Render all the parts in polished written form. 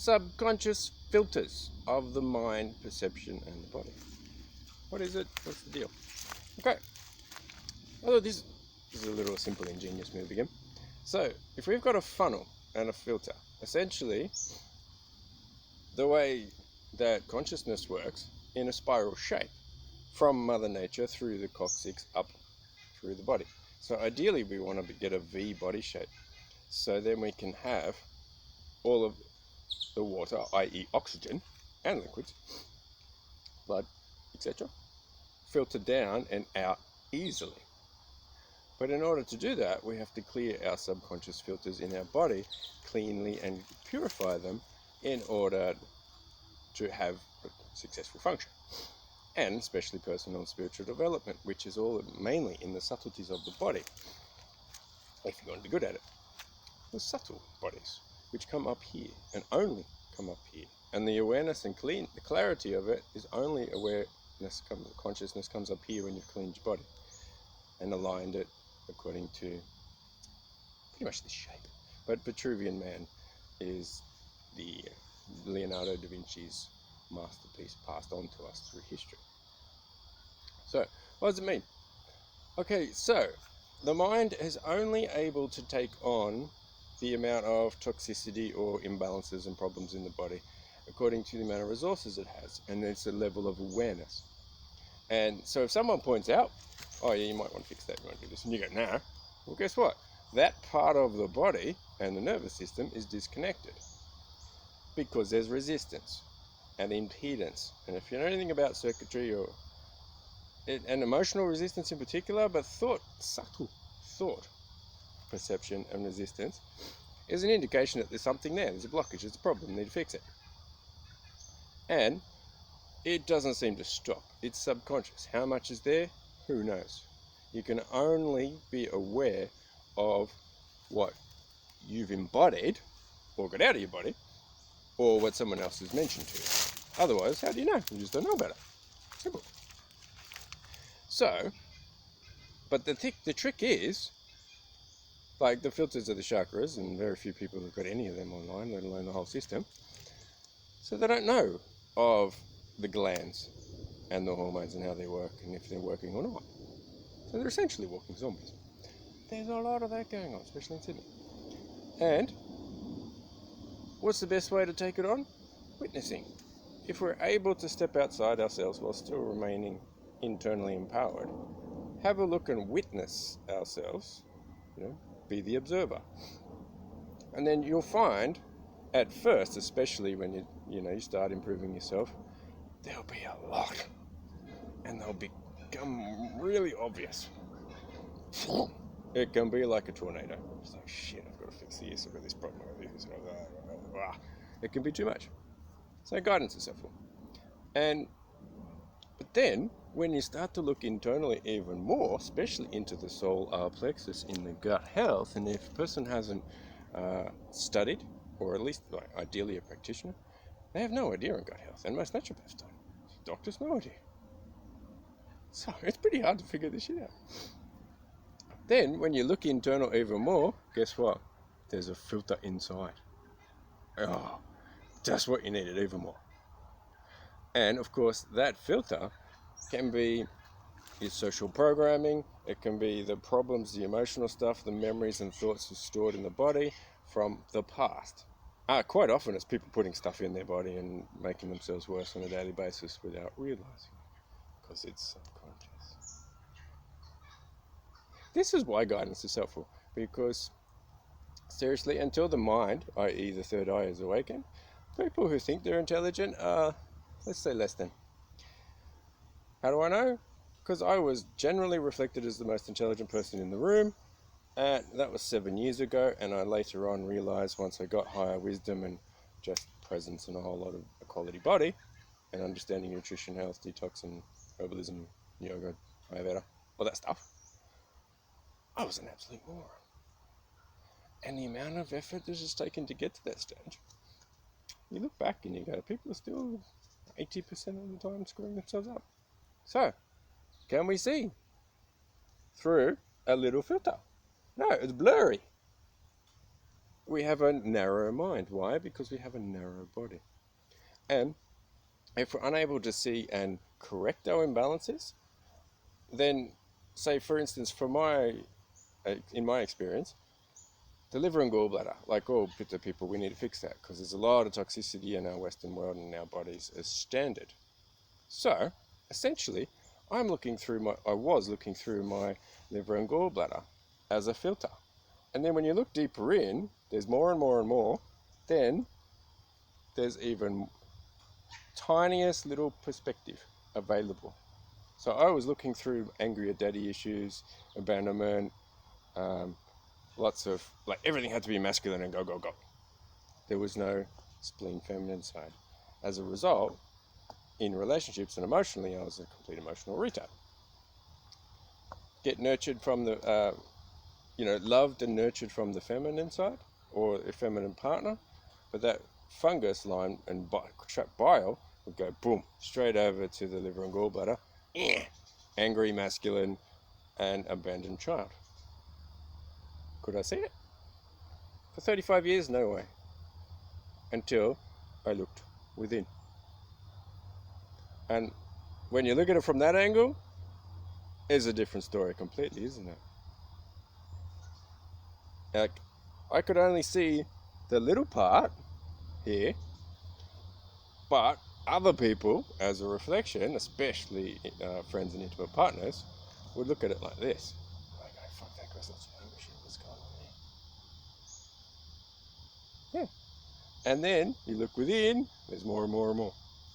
subconscious filters of the mind, perception, and the body. What is it? What's the deal? Okay. Although this is a little simple, ingenious move again. So, if we've got a funnel and a filter, essentially, the way that consciousness works in a spiral shape from Mother Nature through the coccyx up through the body. So ideally we want to get a V body shape. So then we can have all of the water, i.e. oxygen and liquids, blood, etc., filter down and out easily. But in order to do that, we have to clear our subconscious filters in our body cleanly and purify them in order to have a successful function. And especially personal and spiritual development, which is all mainly in the subtleties of the body, if you want to be good at it. The subtle bodies, which come up here and only come up here. And the awareness and the clarity of it is only consciousness comes up here when you've cleaned your body and aligned it according to pretty much this shape. But Vitruvian Man is the Leonardo da Vinci's masterpiece passed on to us through history. So, what does it mean? Okay, so the mind is only able to take on the amount of toxicity or imbalances and problems in the body according to the amount of resources it has, and it's a level of awareness. And so if someone points out, oh yeah, you might want to fix that, you want to do this, and you go, nah, well guess what? That part of the body and the nervous system is disconnected because there's resistance and impedance. And if you know anything about circuitry and emotional resistance in particular, but subtle thought, perception and resistance is an indication that there's something there, there's a blockage, there's a problem, you need to fix it. And it doesn't seem to stop. It's subconscious. How much is there? Who knows? You can only be aware of what you've embodied or got out of your body or what someone else has mentioned to you. Otherwise, how do you know? You just don't know about it. Simple. So, but the trick is, like the filters of the chakras, and very few people have got any of them online, let alone the whole system, so they don't know of the glands and the hormones and how they work and if they're working or not. So they're essentially walking zombies. There's a lot of that going on, especially in Sydney. And what's the best way to take it on? Witnessing. If we're able to step outside ourselves while still remaining internally empowered, have a look and witness ourselves, be the observer. And then you'll find, at first, especially when you start improving yourself, there'll be a lot, and they'll become really obvious. It can be like a tornado. It's like, shit, I've got to fix this, I've got this problem, I've got this, it can be too much. So guidance is helpful. But then, when you start to look internally even more, especially into the solar plexus in the gut health, and if a person hasn't studied, or at least ideally a practitioner, they have no idea on gut health, and most naturopaths don't. Doctors, no idea. So it's pretty hard to figure this shit out. Then, when you look internal even more, guess what? There's a filter inside. Oh, just what you needed even more. And of course, that filter can be your social programming, it can be the problems, the emotional stuff, the memories and thoughts stored in the body from the past. Quite often it's people putting stuff in their body and making themselves worse on a daily basis without realizing, because it's subconscious. This is why guidance is helpful, because seriously, until the mind, i.e. the third eye, is awakened, people who think they're intelligent are, let's say, less than. How do I know? Because I was generally reflected as the most intelligent person in the room, and that was 7 years ago, and I later on realized, once I got higher wisdom and just presence and a whole lot of a quality body, and understanding nutrition, health, detox, and herbalism, yoga, Ayurveda, all that stuff, I was an absolute moron. And the amount of effort this has taken to get to that stage, you look back and you go, people are still 80% of the time screwing themselves up. So, can we see through a little filter? No, it's blurry. we have a narrow mind. Why? Because we have a narrow body. And if we're unable to see and correct our imbalances, then, say for instance, in my experience, the liver and gallbladder, like all pitta people, we need to fix that because there's a lot of toxicity in our Western world and in our bodies as standard. So, essentially, I was looking through my liver and gallbladder as a filter. And then when you look deeper in, there's more and more and more. Then there's even tiniest little perspective available. So I was looking through angry at daddy issues, abandonment, lots of, like, everything had to be masculine and go, go, go. There was no spleen feminine side. As a result, in relationships and emotionally, I was a complete emotional retard. Get nurtured from the, loved and nurtured from the feminine side or a feminine partner, but that fungus line and trapped bile would go boom, straight over to the liver and gallbladder. Angry, masculine, and abandoned child. Could I see it? For 35 years, no way. Until I looked within. And when you look at it from that angle, it's a different story completely, isn't it? Like, I could only see the little part here, but other people, as a reflection, especially friends and intimate partners, would look at it like this. Like, oh, fuck, that guy's not so angry shit, what's going on there? Yeah. And then you look within, there's more and more and more.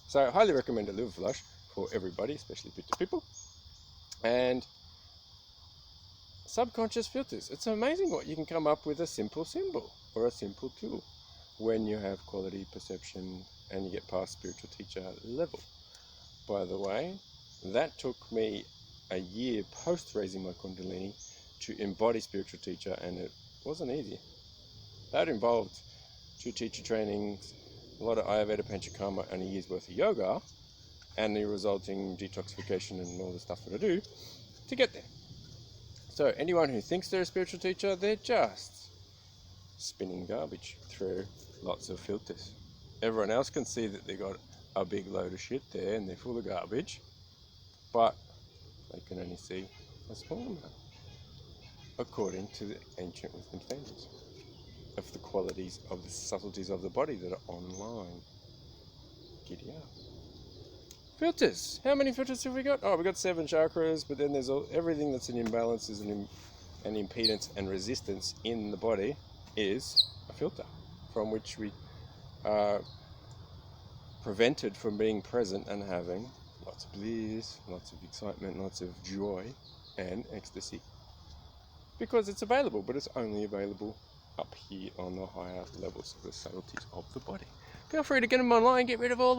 So I highly recommend a liver flush for everybody, especially pitta people. And subconscious filters. It's amazing what you can come up with a simple symbol or a simple tool when you have quality perception and you get past spiritual teacher level. By the way, that took me a year post raising my Kundalini to embody spiritual teacher, and it wasn't easy. That involved 2 teacher trainings, a lot of Ayurveda, Panchakarma, and a year's worth of yoga, and the resulting detoxification and all the stuff that I do to get there. So anyone who thinks they're a spiritual teacher, they're just spinning garbage through lots of filters. Everyone else can see that they got a big load of shit there and they're full of garbage, but they can only see a small amount, according to the ancient wisdom standards of the qualities of the subtleties of the body that are online. Giddy up. Filters. How many filters have we got? Oh, we got 7 chakras, but then there's everything that's in imbalances and impedance and resistance in the body is a filter from which we are prevented from being present and having lots of bliss, lots of excitement, lots of joy and ecstasy. Because it's available, but it's only available up here on the higher levels of the subtleties of the body. Feel free to get them online, get rid of all